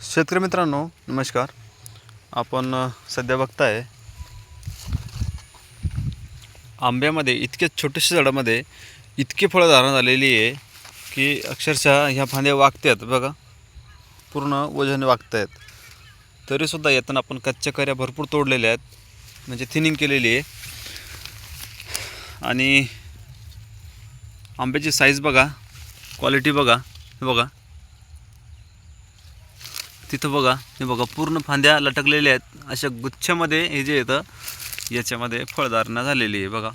शेतकरी मित्रांनो नमस्कार. आपण सध्या बघताय आंब्यामध्ये इतके छोटेशा झाडामध्ये इतकी फळं धारण झालेली आहे की अक्षरशः ह्या फांद्या वागतात बघा, पूर्ण वजन वागतायत. तरीसुद्धा येताना आपण कच्च्या कैऱ्या भरपूर तोडलेल्या आहेत, म्हणजे थिनिंग केलेली आहे. आणि आंब्याची साईज बघा, क्वालिटी बघा, हे बघा तिथं बघा, हे बघा पूर्ण फांद्या लटकलेल्या आहेत. अशा गुच्छामध्ये हे जे येतं याच्यामध्ये फळधारणा झालेली आहे बघा.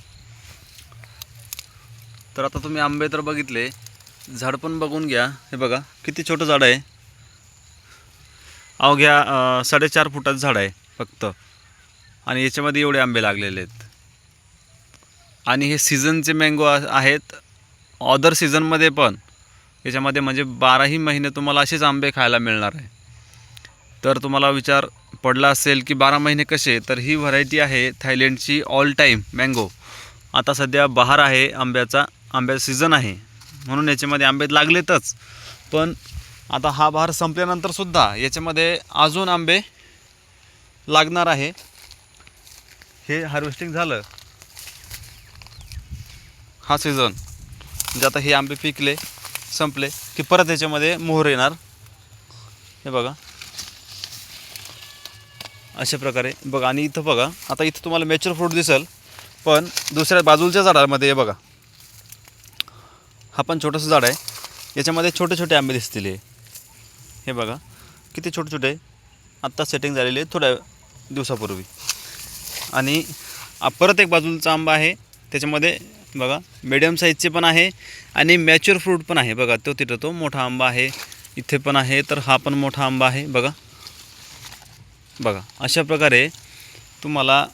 तर आता तुम्ही आंबे तर बघितले, झाड पण बघून घ्या. हे बघा किती छोटं झाड आहे, अवघ्या 4.5 फुटाचं झाड आहे फक्त, आणि याच्यामध्ये एवढे आंबे लागलेले आहेत. आणि हे सीझनचे मँगो आहेत. अदर सीझनमध्ये पण याच्यामध्ये म्हणजे 12ही महिने तुम्हाला असेच आंबे खायला मिळणार आहे. तर तुम्हाला विचार पडला असेल की 12 महिने कसे, तर ही व्हरायटी आहे थायलंडची ऑल टाईम मँगो. आता सध्या बहार आहे, आंब्याचा सीझन आहे म्हणून याच्यामध्ये आंबे लागलेतच. पण आता हा बहार संपल्यानंतरसुद्धा याच्यामध्ये अजून आंबे लागणार आहे. हे हार्वेस्टिंग झालं, हा सीझन म्हणजे आता हे आंबे पिकले संपले की परत याच्यामध्ये मोहर येणार. हे बघा अशा प्रकारे बघा. आणि इथं बघा, आता इथं तुम्हाला मॅच्युअर फ्रूट दिसेल, पण दुसऱ्या बाजूच्या झाडामध्ये हे बघा, हा पण छोटंसं झाड आहे, याच्यामध्ये छोटे छोटे आंबे दिसतील. हे बघा किती छोटे छोटे, आत्ता सेटिंग झालेले आहे थोड्या दिवसापूर्वी. आणि परत एक बाजूचा आंबा आहे, त्याच्यामध्ये बघा मीडियम साईजचे पण आहे आणि मॅच्युअर फ्रूट पण आहे. बघा तो तिथं तो मोठा आंबा आहे, इथे पण आहे, तर हा पण मोठा आंबा आहे बघा. बघा अशा प्रकारे तुम्हाला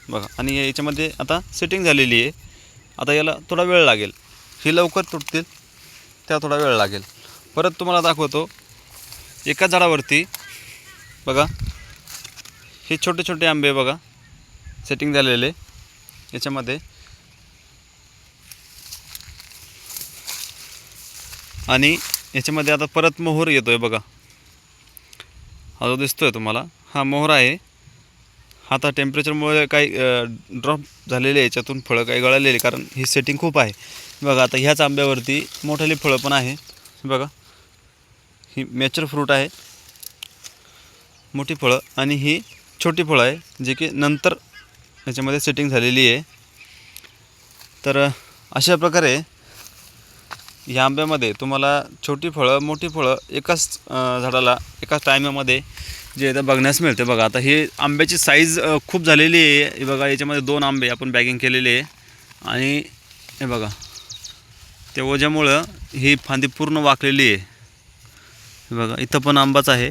बघा. आणि याच्यामध्ये आता सेटिंग झालेली आहे. आता याला थोडा वेळ लागेल, ही लवकर तुटतील, त्या थोडा वेळ लागेल. परत तुम्हाला दाखवतो एका झाडावरती बघा, हे छोटे छोटे आंबे बघा सेटिंग झालेले याच्यामध्ये. आणि याच्यामध्ये आता परत मोहर येतोय बघा, हा जो दिसतोय तुम्हाला हा मोहर आहे. आता टेम्परेचरमुळे काही ड्रॉप झालेले आहे, याच्यातून फळं काही गळालेली, कारण ही सेटिंग खूप आहे बघा. आता ह्याच आंब्यावरती मोठाली फळं पण आहे बघा. ही मॅच्युअर फ्रूट आहे, मोठी फळं, आणि ही छोटी फळं आहे जे की नंतर याच्यामध्ये सेटिंग झालेली आहे. तर अशा प्रकारे ह्या आंब्यामध्ये तुम्हाला छोटी फळं मोठी फळं एकाच झाडाला एकाच टायमामध्ये जे इथं बघण्यास मिळते बघा. आता हे आंब्याची साईज खूप झालेली आहे. हे बघा याच्यामध्ये 2 आंबे आपण बॅगिंग केलेले आहे. आणि हे बघा ते ओझ्यामुळं ही फांदी पूर्ण वाकलेली आहे. हे बघा इथं पण आंबाच आहे,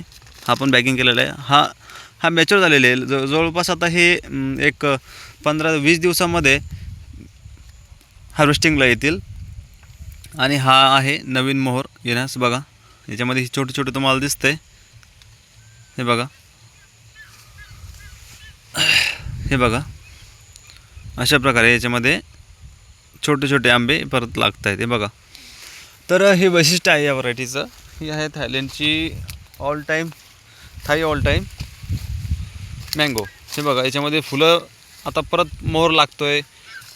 हा पण बॅगिंग केलेला आहे. हा मॅच्युअर झालेले आहे. जवळपास आता हे एक 15-20 दिवसामध्ये हार्वेस्टिंगला येतील. आणि हा आहे नवीन मोहर येण्यास बघा. याच्यामध्ये छोटे छोटे तुम्हाला दिसतंय, हे बघा. हे बघा अशा प्रकारे याच्यामध्ये छोटे छोटे आंबे परत लागत आहेत. हे बघा. तर हे वैशिष्ट्य आहे या व्हरायटीचं. ही आहे थायलंडची ऑल टाईम मँगो. हे बघा याच्यामध्ये फुलं आता परत मोहर लागतोय,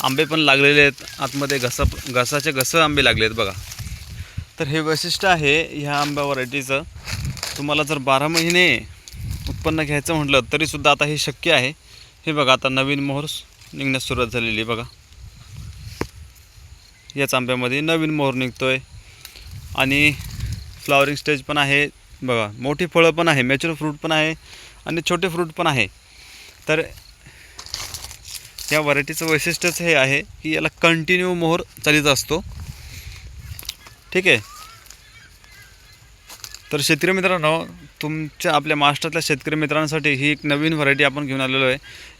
आंबे पण लागलेले आहेत आतमध्ये, घसाचे घसं आंबे लागले आहेत बघा. तर हे वैशिष्ट्य आहे ह्या आंबा व्हरायटीचं. तुम्हाला जर 12 महिने उत्पन्न घ्यायचं म्हटलं तरीसुद्धा आता हे शक्य आहे. हे बघा आता नवीन मोहर निघण्यास सुरुवात झालेली आहे बघा. याच आंब्यामध्ये नवीन मोहर निघतोय आणि फ्लावरिंग स्टेज पण आहे बघा. मोठी फळं पण आहे, मॅच्युअर फ्रूट पण आहे आणि छोटे फ्रूट पण आहे. तर या व्हरायटीचं वैशिष्ट्यच हे आहे की याला कंटिन्यू मोहर चालत असतो. ठीक आहे. तर शेतकरी मित्रांनो, आपल्या महाराष्ट्रातल्या शेतकरी मित्रांसाठी ही एक नवीन व्हरायटी आपण घेऊन आलेलो आहे.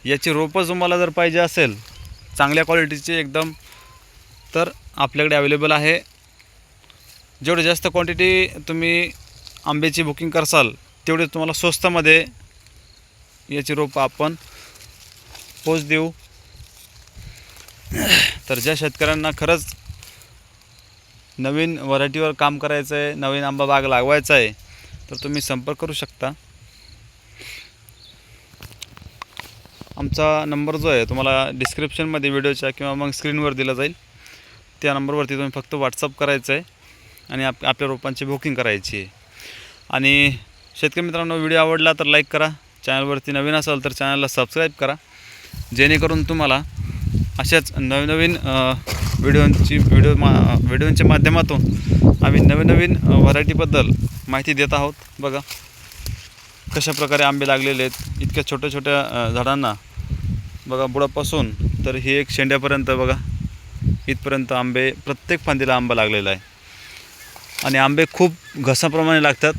याची रोपं तुम्हाला जर पाहिजे असेल चांगल्या क्वालिटीची एकदम, तर आपल्याकडे अवेलेबल आहे. जेवढी जास्त क्वांटिटी तुम्ही आंब्याची बुकिंग करसाल तेवढे तुम्हाला स्वस्तामध्ये याची रोपं आपण पोच देऊ. तर ज्या शेतकऱ्यांना खरंच नवीन व्हरायटीवर काम करायचं आहे, नवीन आंबा बाग लागवायचा आहे, तर तुम्ही संपर्क करू शकता. आमचा नंबर जो आहे तुम्हाला डिस्क्रिप्शनमध्ये व्हिडिओच्या किंवा मग स्क्रीनवर दिला जाईल. त्या नंबरवरती तुम्ही फक्त व्हॉट्सअप करायचं आहे आणि आपल्या रोपांची बुकिंग करायची आहे. आणि शेतकरी मित्रांनो, व्हिडिओ आवडला तर लाईक करा, चॅनलवरती नवीन असाल तर चॅनलला सबस्क्राईब करा, जेणेकरून तुम्हाला अशाच नवीन व्हिडिओच्या माध्यमातून आम्ही नवीन व्हरायटीबद्दल माहिती देत आहोत. बघा कशा प्रकारे आंबे लागलेले आहेत इतक्या छोट्या छोट्या झाडांना. बघा बुडापासून तर ही एक शेंड्यापर्यंत बघा इथपर्यंत आंबे, प्रत्येक फांदीला आंबा लागलेला आहे. आणि आंबे खूप घसाप्रमाणे लागतात.